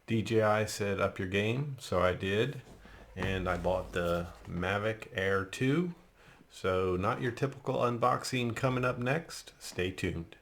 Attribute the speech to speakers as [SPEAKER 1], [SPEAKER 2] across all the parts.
[SPEAKER 1] DJI said up your game, so I did. And I bought the Mavic Air 2. So not your typical unboxing coming up next. Stay tuned.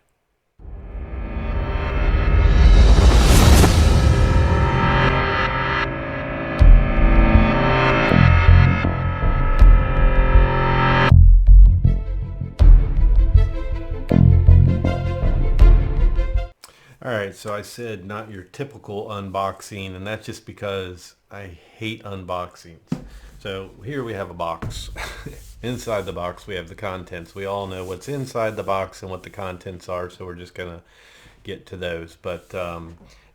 [SPEAKER 1] Alright, so I said not your typical unboxing, and that's just because I hate unboxings. So here we have a box. Inside the box we have the contents. We all know what's inside the box and what the contents are, so we're just going to get to those. But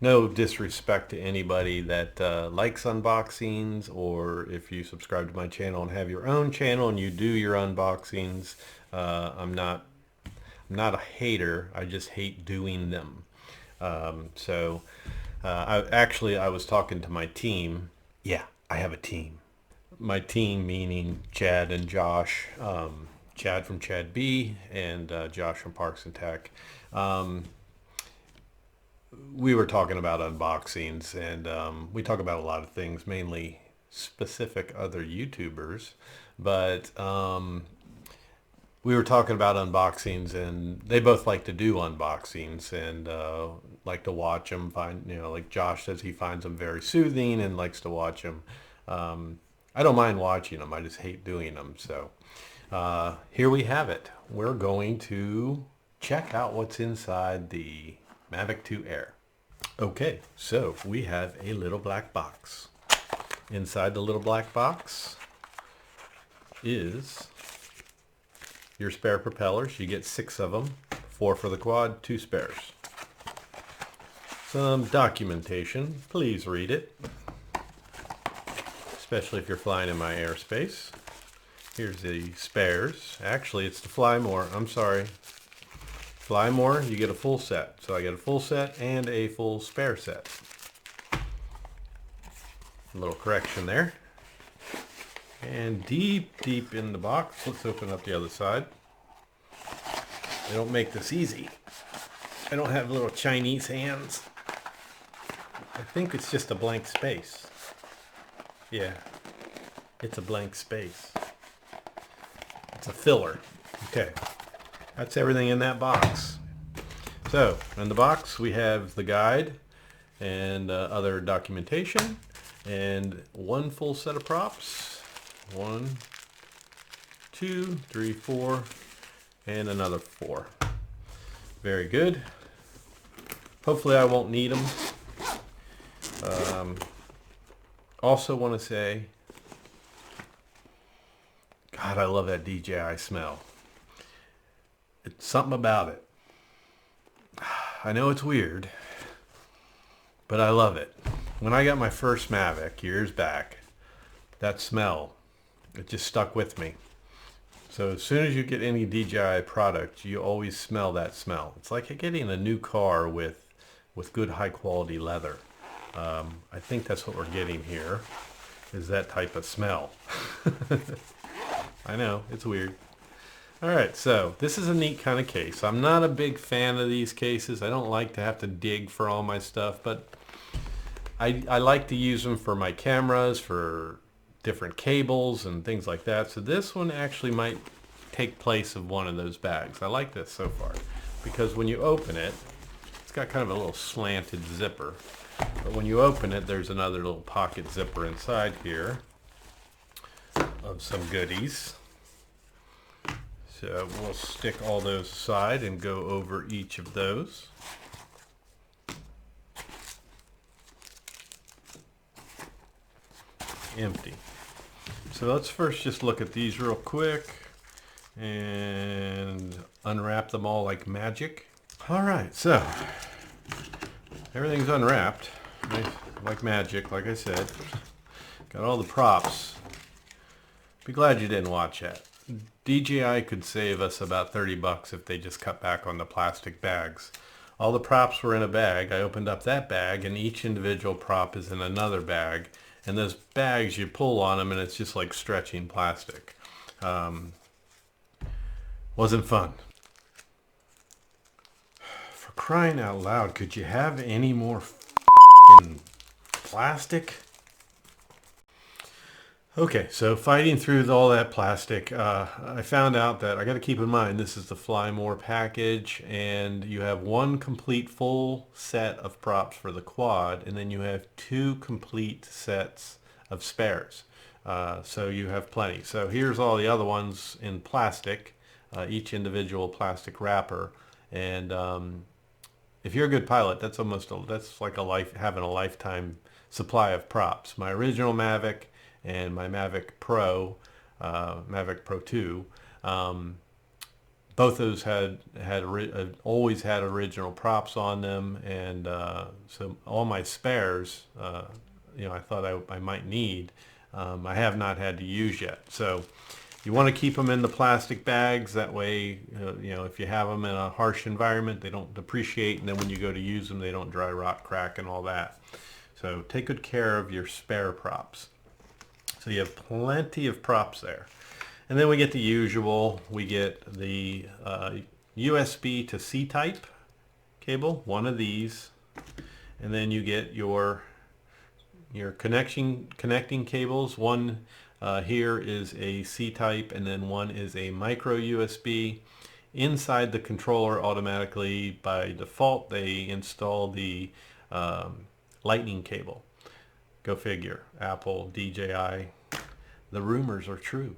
[SPEAKER 1] no disrespect to anybody that likes unboxings, or if you subscribe to my channel and have your own channel and you do your unboxings. I'm not a hater, I just hate doing them. I was talking to my team. Yeah, I have a team. My team meaning Chad and Josh. Chad from Chad B and Josh from Parks and Tech. We were talking about unboxings, and we talk about a lot of things, mainly specific other YouTubers, but we were talking about unboxings, and they both like to do unboxings and like to watch them. Like Josh says he finds them very soothing and likes to watch them. I don't mind watching them, I just hate doing them. So here we have it. We're going to check out what's inside the Mavic 2 Air. Okay, so we have a little black box. Inside the little black box is your spare propellers. You get 6 of them, 4 for the quad, 2 spares. Some documentation, please read it, especially if you're flying in my airspace. Here's the spares. Actually, it's the Fly More. I'm sorry. Fly More, you get a full set. So I get a full set and a full spare set. A little correction there. And deep in the box, let's open up the other side. They don't make this easy. I don't have little Chinese hands. I think it's just a blank space. Yeah, it's a blank space. It's a filler. Okay, that's everything in that box. So, in the box we have the guide and other documentation and one full set of props. 1, 2, 3, 4, and another 4. Very good. Hopefully I won't need them. Also want to say, God, I love that DJI smell. It's something about it. I know it's weird, but I love it. When I got my first Mavic years back, that smell, it just stuck with me. So as soon as you get any DJI product, you always smell that smell. It's like getting a new car with good high quality leather. I think that's what we're getting here, is that type of smell. I know, it's weird. Alright, so this is a neat kind of case. I'm not a big fan of these cases. I don't like to have to dig for all my stuff, but I like to use them for my cameras, for different cables and things like that. So this one actually might take place of one of those bags. I like this so far because when you open it, it's got kind of a little slanted zipper. But when you open it, there's another little pocket zipper inside here of some goodies. So we'll stick all those aside and go over each of those. Empty. So let's first just look at these real quick and unwrap them all like magic. Alright, so everything's unwrapped like magic, like I said. Got all the props. Be glad you didn't watch that. DJI could save us about 30 bucks if they just cut back on the plastic bags. All the props were in a bag. I opened up that bag and each individual prop is in another bag. And those bags, you pull on them and it's just like stretching plastic. Wasn't fun. For crying out loud, could you have any more f***ing plastic. Okay, so fighting through all that plastic, I found out that I got to keep in mind this is the Fly More package, and you have one complete full set of props for the quad, and then you have 2 complete sets of spares. So you have plenty. So here's all the other ones in plastic, each individual plastic wrapper, and if you're a good pilot, that's that's like having a lifetime supply of props. My original Mavic and my Mavic Pro, Mavic Pro 2, both those always had original props on them, and so all my spares, I thought I might need, I have not had to use yet. So you want to keep them in the plastic bags. That way, if you have them in a harsh environment, they don't depreciate, and then when you go to use them, they don't dry rot, crack, and all that. So take good care of your spare props. So you have plenty of props there. And then we get the usual. We get the USB to C-type cable, one of these. And then you get your connecting cables. One here is a C-type, and then one is a micro USB. Inside the controller, automatically by default, they install the lightning cable. Go figure. Apple, DJI. The rumors are true.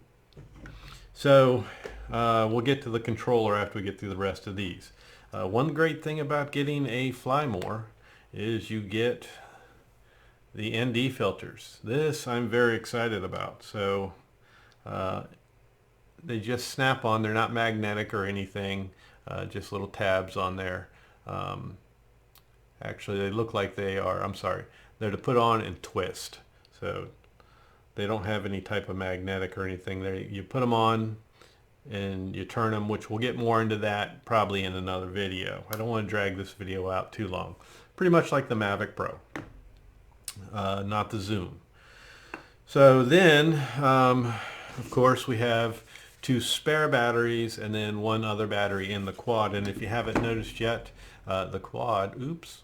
[SPEAKER 1] So we'll get to the controller after we get through the rest of these. One great thing about getting a Fly More is you get the ND filters. This I'm very excited about. So they just snap on. They're not magnetic or anything. Just little tabs on there. Actually, they look like they are. I'm sorry. They're to put on and twist. So they don't have any type of magnetic or anything. You put them on and you turn them, which we'll get more into that probably in another video. I don't want to drag this video out too long. Pretty much like the Mavic Pro, not the Zoom. So then, of course, we have 2 spare batteries and then 1 other battery in the quad. And if you haven't noticed yet, the quad, oops.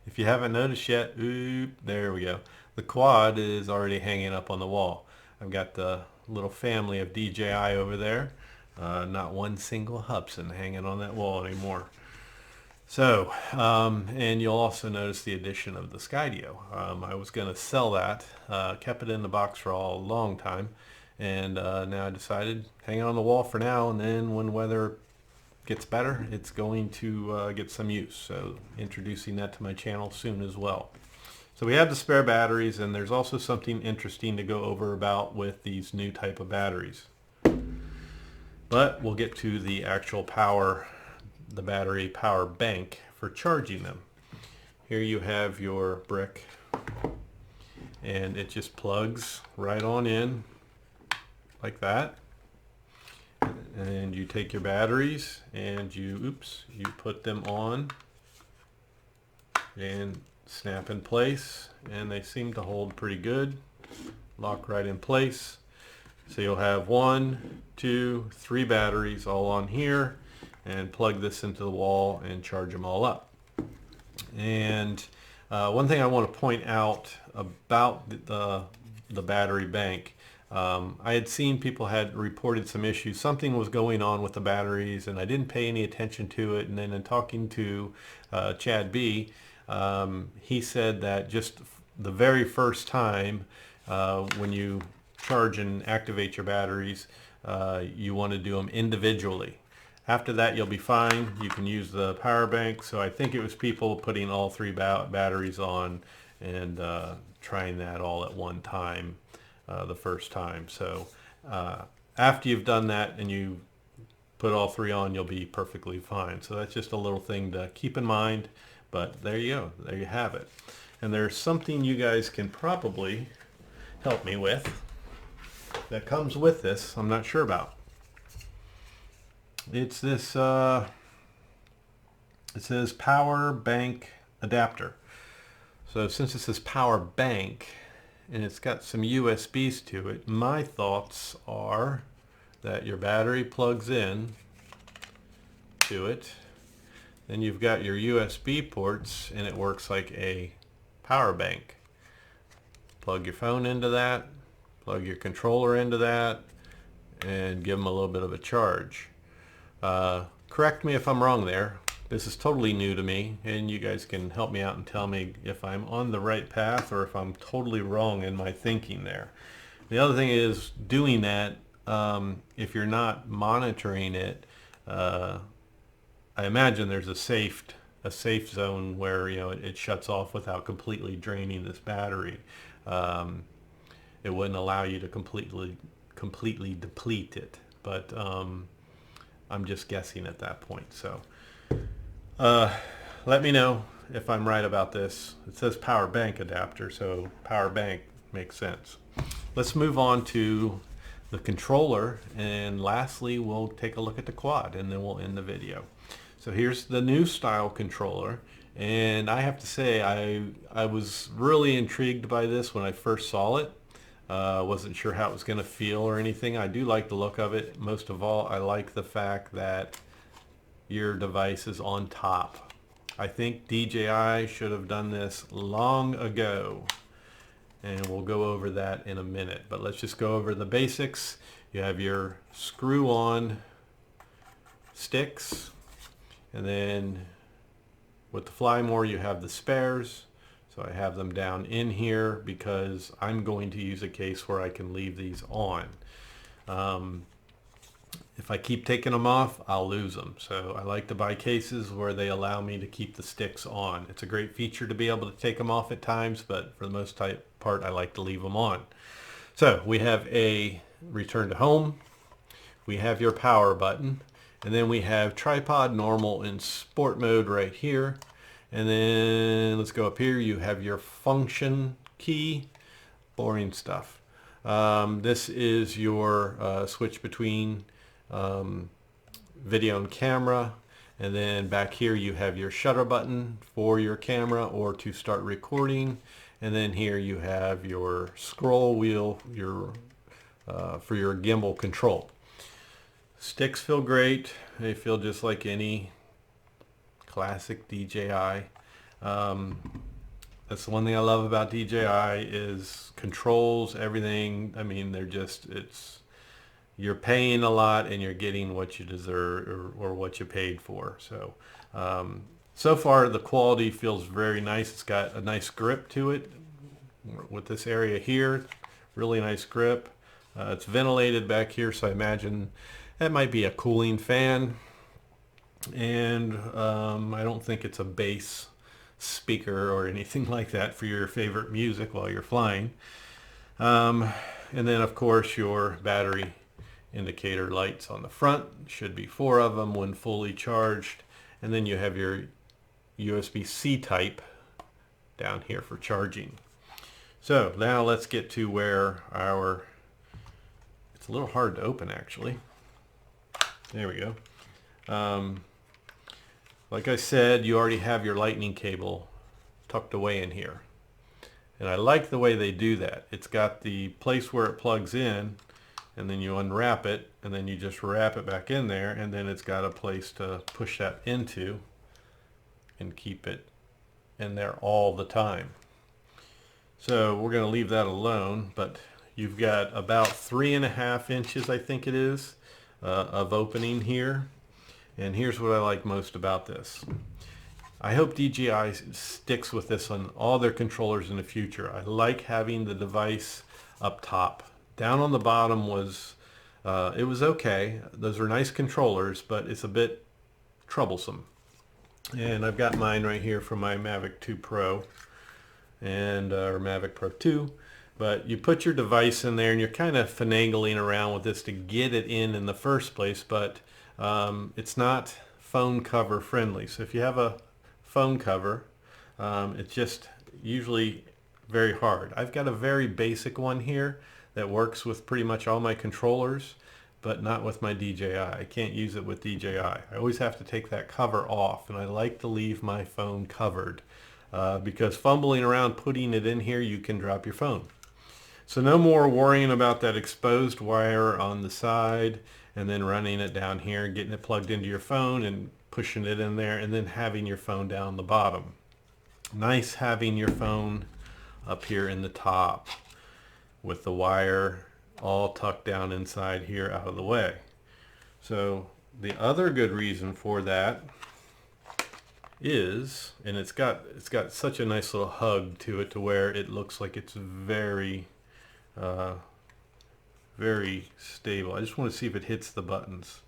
[SPEAKER 1] If you haven't noticed yet, there we go. The quad is already hanging up on the wall. I've got the little family of DJI over there. Not one single Hubsan hanging on that wall anymore. So, and you'll also notice the addition of the Skydio. I was going to sell that, kept it in the box for a long time, and now I decided hang it on the wall for now, and then when weather gets better, it's going to get some use. So introducing that to my channel soon as well. So we have the spare batteries, and there's also something interesting to go over about with these new type of batteries. But we'll get to the actual power, the battery power bank for charging them. Here you have your brick, and it just plugs right on in like that. And you take your batteries and you put them on and snap in place, and they seem to hold pretty good. Lock right in place. So you'll have 1, 2, 3 batteries all on here, and plug this into the wall and charge them all up. And one thing I want to point out about the battery bank, I had seen people had reported some issues. Something was going on with the batteries, and I didn't pay any attention to it. And then in talking to Chad B, he said that just the very first time when you charge and activate your batteries, you want to do them individually. After that, you'll be fine. You can use the power bank. So I think it was people putting all 3 batteries on and trying that all at one time the first time. So after you've done that and you put all 3 on, you'll be perfectly fine. So that's just a little thing to keep in mind. But there you go. There you have it. And there's something you guys can probably help me with that comes with this. I'm not sure about. It's this, it says power bank adapter. So since it says power bank and it's got some USBs to it, my thoughts are that your battery plugs in to it. Then you've got your USB ports and it works like a power bank. Plug your phone into that, plug your controller into that, and give them a little bit of a charge. Correct me if I'm wrong there. This is totally new to me, and you guys can help me out and tell me if I'm on the right path or if I'm totally wrong in my thinking there. The other thing is doing that, if you're not monitoring it, I imagine there's a safe zone where it shuts off without completely draining this battery. It wouldn't allow you to completely deplete it, but I'm just guessing at that point. So let me know if I'm right about this. It says power bank adapter, so power bank makes sense. Let's move on to the controller, and lastly we'll take a look at the quad, and then we'll end the video. So here's the new style controller, and I have to say I was really intrigued by this when I first saw it. Wasn't sure how it was going to feel or anything. I do like the look of it. Most of all, I like the fact that your device is on top. I think DJI should have done this long ago, and we'll go over that in a minute, but let's just go over the basics. You have your screw-on sticks, and then with the Flymore you have the spares. So I have them down in here because I'm going to use a case where I can leave these on. If I keep taking them off, I'll lose them. So I like to buy cases where they allow me to keep the sticks on. It's a great feature to be able to take them off at times, but for the most part I like to leave them on. So we have a return to home, we have your power button, and then we have tripod, normal, and sport mode right here. And then let's go up here, you have your function key, boring stuff. This is your switch between video and camera, and then back here you have your shutter button for your camera or to start recording, and then here you have your scroll wheel for your gimbal control. Sticks feel great. They feel just like any classic DJI. That's the one thing I love about DJI is controls, everything. I mean, you're paying a lot and you're getting what you deserve or what you paid for. So so far the quality feels very nice. It's got a nice grip to it with this area here, really nice grip. It's ventilated back here, so I imagine that might be a cooling fan. And I don't think it's a bass speaker or anything like that for your favorite music while you're flying. And then of course your battery indicator lights on the front, should be 4 of them when fully charged, and then you have your USB-C type down here for charging. So now let's get to where it's a little hard to open actually. There we go. Like I said, you already have your lightning cable tucked away in here, and I like the way they do that. It's got the place where it plugs in, and then you unwrap it, and then you just wrap it back in there, and then it's got a place to push that into and keep it in there all the time. So we're going to leave that alone, but you've got about 3.5 inches, I think it is, of opening here. And here's what I like most about this. I hope DJI sticks with this on all their controllers in the future. I like having the device up top. Down on the bottom was, it was okay. Those are nice controllers, but it's a bit troublesome. And I've got mine right here from my Mavic 2 Pro, and or Mavic Pro 2. But you put your device in there, and you're kind of finagling around with this to get it in the first place, but it's not phone cover friendly. So if you have a phone cover, it's just usually very hard. I've got a very basic one here that works with pretty much all my controllers, but not with my DJI. I can't use it with DJI. I always have to take that cover off, and I like to leave my phone covered because fumbling around putting it in here, you can drop your phone. So no more worrying about that exposed wire on the side and then running it down here, getting it plugged into your phone and pushing it in there, and then having your phone down the bottom. Nice having your phone up here in the top with the wire all tucked down inside here out of the way. So the other good reason for that is, and it's got such a nice little hug to it to where it looks like it's very very stable. I just want to see if it hits the buttons.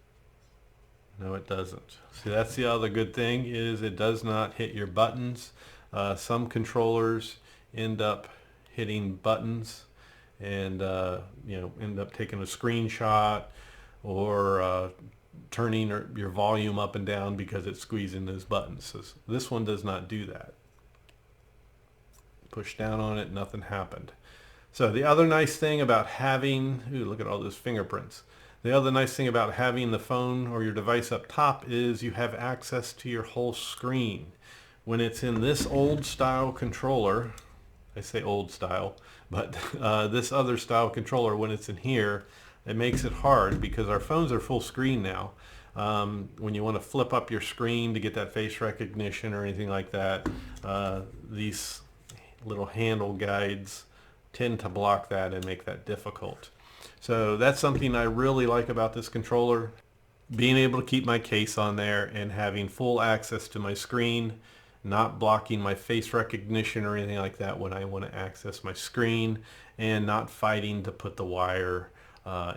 [SPEAKER 1] No, it doesn't. See, that's the other good thing, is it does not hit your buttons. Some controllers end up hitting buttons and end up taking a screenshot or turning your volume up and down because it's squeezing those buttons. So this one does not do that. Push down on it, nothing happened. So the other nice thing about having, ooh, look at all those fingerprints. The other nice thing about having the phone or your device up top is you have access to your whole screen. When it's in this old style controller, I say old style, but this other style controller, when it's in here, it makes it hard because our phones are full screen now. When you want to flip up your screen to get that face recognition or anything like that, these little handle guides tend to block that and make that difficult. So that's something I really like about this controller, being able to keep my case on there and having full access to my screen, not blocking my face recognition or anything like that when I want to access my screen, and not fighting to put the wire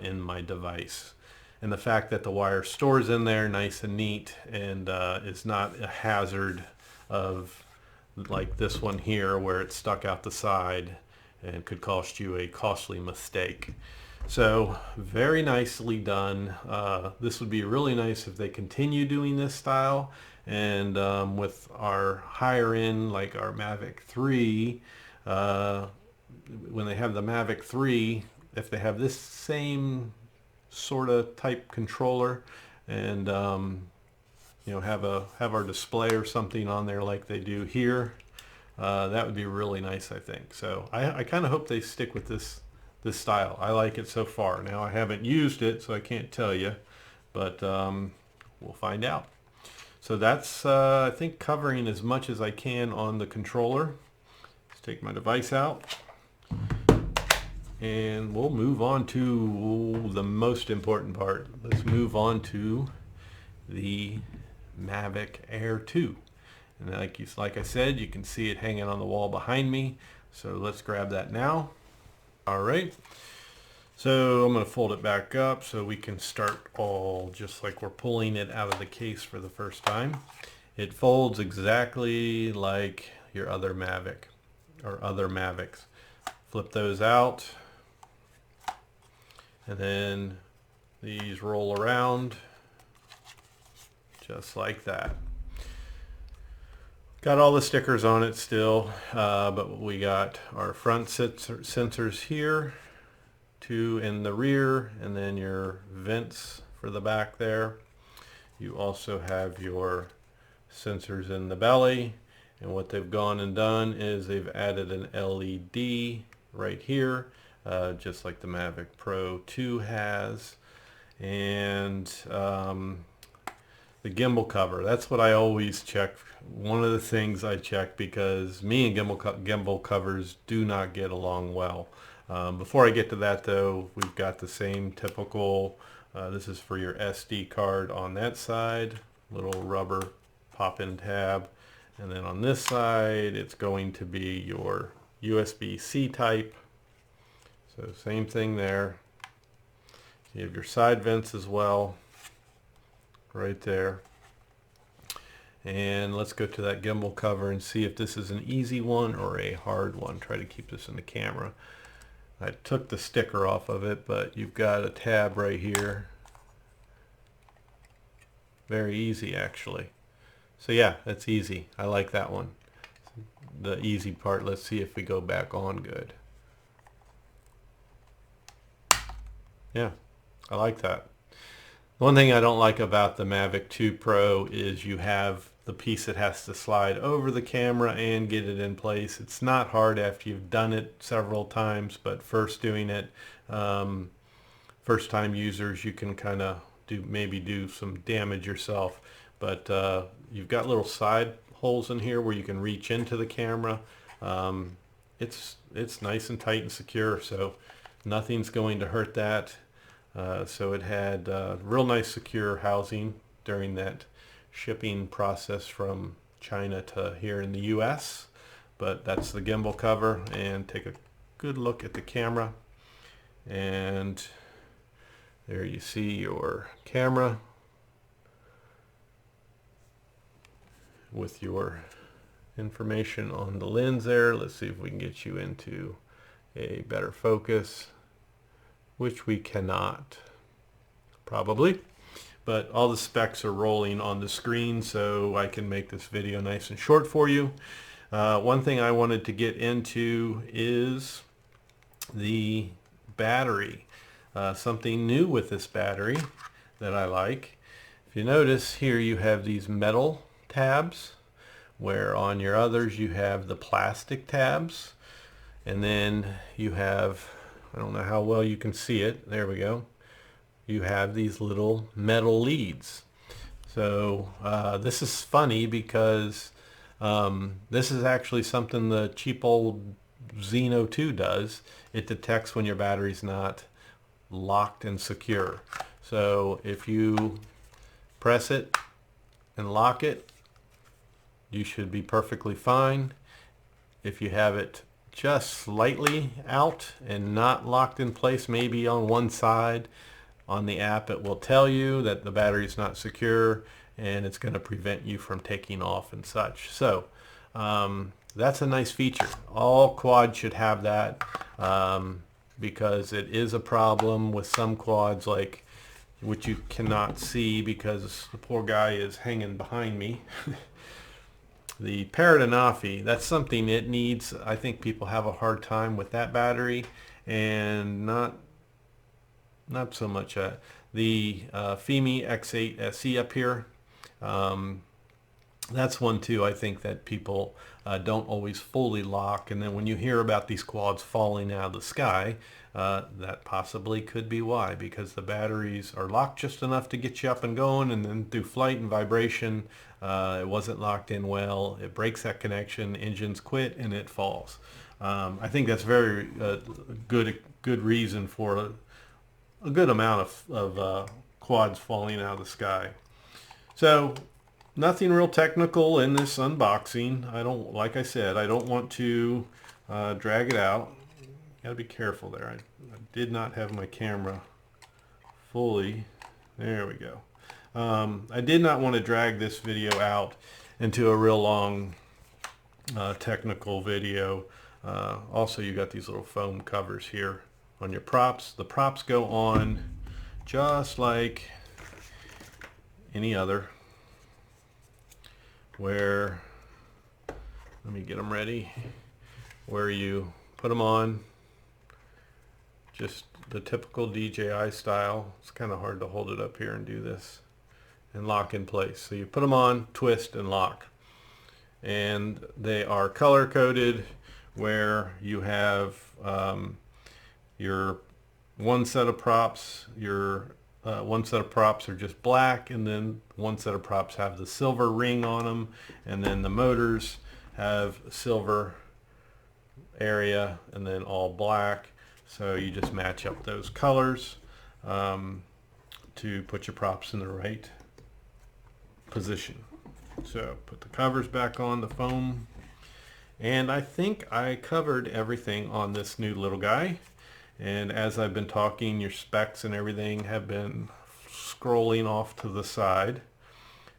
[SPEAKER 1] in my device. And the fact that the wire stores in there nice and neat and is not a hazard of like this one here where it's stuck out the side and could cost you a costly mistake. So very nicely done. This would be really nice if they continue doing this style, and with our higher end, like our Mavic 3, when they have the Mavic 3, if they have this same sort of type controller and have our display or something on there like they do here, that would be really nice, I think. So I kind of hope they stick with this style. I like it so far. Now I haven't used it, so I can't tell you, but we'll find out. So that's I think covering as much as I can on the controller. Let's take my device out and we'll move on to the most important part. Let's move on to the Mavic Air 2. And like I said, you can see it hanging on the wall behind me. So let's grab that now. All right. So I'm going to fold it back up so we can start all just like we're pulling it out of the case for the first time. It folds exactly like your other Mavic or other Mavics. Flip those out. And then these roll around just like that. Got all the stickers on it still, but we got our front sensors here, 2 in the rear, and then your vents for the back there. You also have your sensors in the belly, and what they've gone and done is they've added an LED right here, just like the Mavic Pro 2 has. And the gimbal cover, that's what I always check. One of the things I check, because me and gimbal covers do not get along well. Before I get to that though, we've got the same typical, this is for your SD card on that side, little rubber pop-in tab. And then on this side, it's going to be your USB-C type. So same thing there. You have your side vents as well, right there. And let's go to that gimbal cover and see if this is an easy one or a hard one. Try to keep this in the camera. I took the sticker off of it, but you've got a tab right here. Very easy, actually. So yeah, that's easy. I like that one. The easy part. Let's see if we go back on good. Yeah, I like that. One thing I don't like about the Mavic 2 Pro is you have the piece that has to slide over the camera and get it in place. It's not hard after you've done it several times, but first doing it, first time users, you can kind of maybe do some damage yourself. But you've got little side holes in here where you can reach into the camera. it's nice and tight and secure, so nothing's going to hurt that. So it had real nice secure housing during that shipping process from China to here in the US. But that's the gimbal cover, and take a good look at the camera, and there you see your camera with your information on the lens there. Let's see if we can get you into a better focus, which we cannot probably, but all the specs are rolling on the screen, so I can make this video nice and short for you. One thing I wanted to get into is the battery. Something new with this battery that I like. If you notice here, you have these metal tabs, where on your others you have the plastic tabs, and then you have, I don't know how well you can see it, there we go, you have these little metal leads. So this is funny because this is actually something the cheap old Xeno 2 does. It detects when your battery's not locked and secure. So if you press it and lock it, you should be perfectly fine. If you have it just slightly out and not locked in place, maybe on one side, on the app it will tell you that the battery is not secure, and it's going to prevent you from taking off and such. So that's a nice feature. All quads should have that, because it is a problem with some quads, like, which you cannot see because the poor guy is hanging behind me. The Paradenofi, that's something it needs. I think people have a hard time with that battery, and not so much the FIMI X8 SE up here. That's one too, I think, that people don't always fully lock, and then when you hear about these quads falling out of the sky, that possibly could be why, because the batteries are locked just enough to get you up and going, and then through flight and vibration, it wasn't locked in well, it breaks that connection, engines quit, and it falls. I think that's very good reason for a good amount of quads falling out of the sky. So nothing real technical in this unboxing. Like I said, I don't want to drag it out. Gotta be careful there. I did not have my camera fully. There we go. I did not want to drag this video out into a real long technical video. Also, you got these little foam covers here on your props. The props go on just like any other, where, let me get them ready, where you put them on just the typical DJI style. It's kind of hard to hold it up here and do this and lock in place. So you put them on, twist, and lock. And they are color coded, where you have your one set of props, one set of props are just black, and then one set of props have the silver ring on them, and then the motors have silver area and then all black. So you just match up those colors to put your props in the right position. So put the covers back on, the foam, and I think I covered everything on this new little guy. And as I've been talking, your specs and everything have been scrolling off to the side.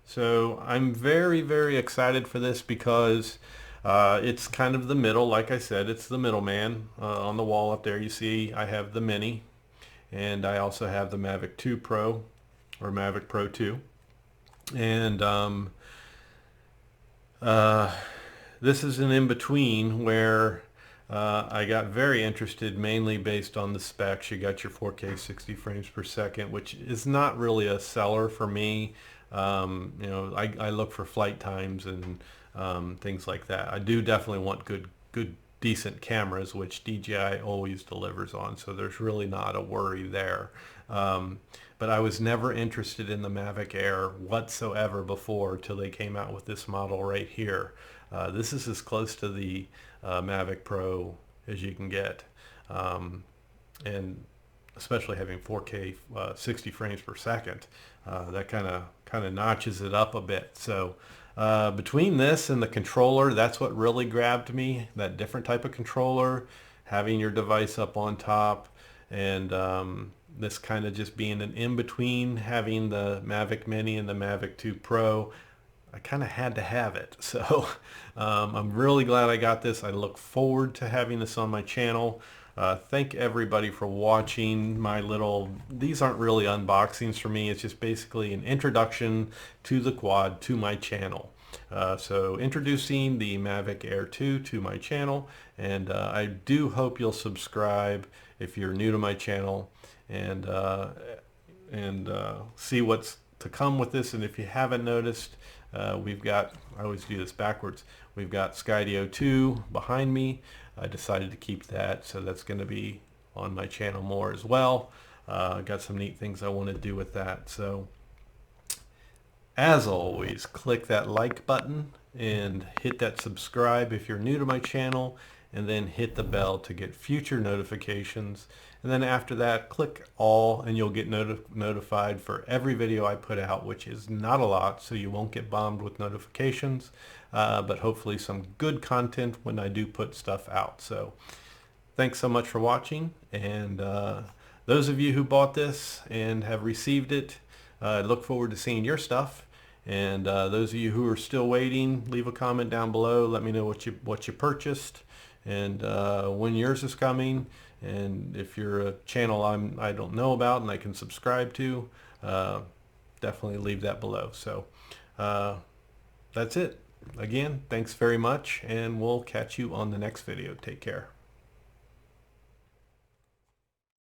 [SPEAKER 1] So I'm very, very excited for this, because it's kind of the middle. Like I said, it's the middleman. On the wall up there, you see I have the Mini, and I also have the Mavic 2 Pro, or Mavic Pro 2. And this is an in-between where I got very interested, mainly based on the specs. You got your 4K 60 frames per second, which is not really a seller for me. You know, I look for flight times and things like that. I do definitely want good decent cameras, which DJI always delivers on, so there's really not a worry there. But I was never interested in the Mavic Air whatsoever before, till they came out with this model right here. This is as close to the Mavic Pro as you can get, and especially having 4K 60 frames per second, that kind of notches it up a bit. So between this and the controller, that's what really grabbed me, that different type of controller, having your device up on top, and this kind of just being an in-between, having the Mavic Mini and the Mavic 2 Pro. I kind of had to have it. So I'm really glad I got this. I look forward to having this on my channel. Thank everybody for watching my these aren't really unboxings for me. It's just basically an introduction to the quad to my channel. So introducing the Mavic Air 2 to my channel, and I do hope you'll subscribe if you're new to my channel, and see what's to come with this. And if you haven't noticed, we've got, I always do this backwards, we've got Skydio 2 behind me. I decided to keep that, so that's going to be on my channel more as well. Got some neat things I want to do with that. So as always, click that like button and hit that subscribe if you're new to my channel, and then hit the bell to get future notifications. And then after that, click all, and you'll get notified for every video I put out, which is not a lot, so you won't get bombed with notifications, but hopefully some good content when I do put stuff out. So thanks so much for watching, and those of you who bought this and have received it, I look forward to seeing your stuff. And those of you who are still waiting, leave a comment down below. Let me know what you purchased, and when yours is coming. And if you're a channel I don't know about and I can subscribe to, definitely leave that below. So that's it. Again, thanks very much, and we'll catch you on the next video. Take care.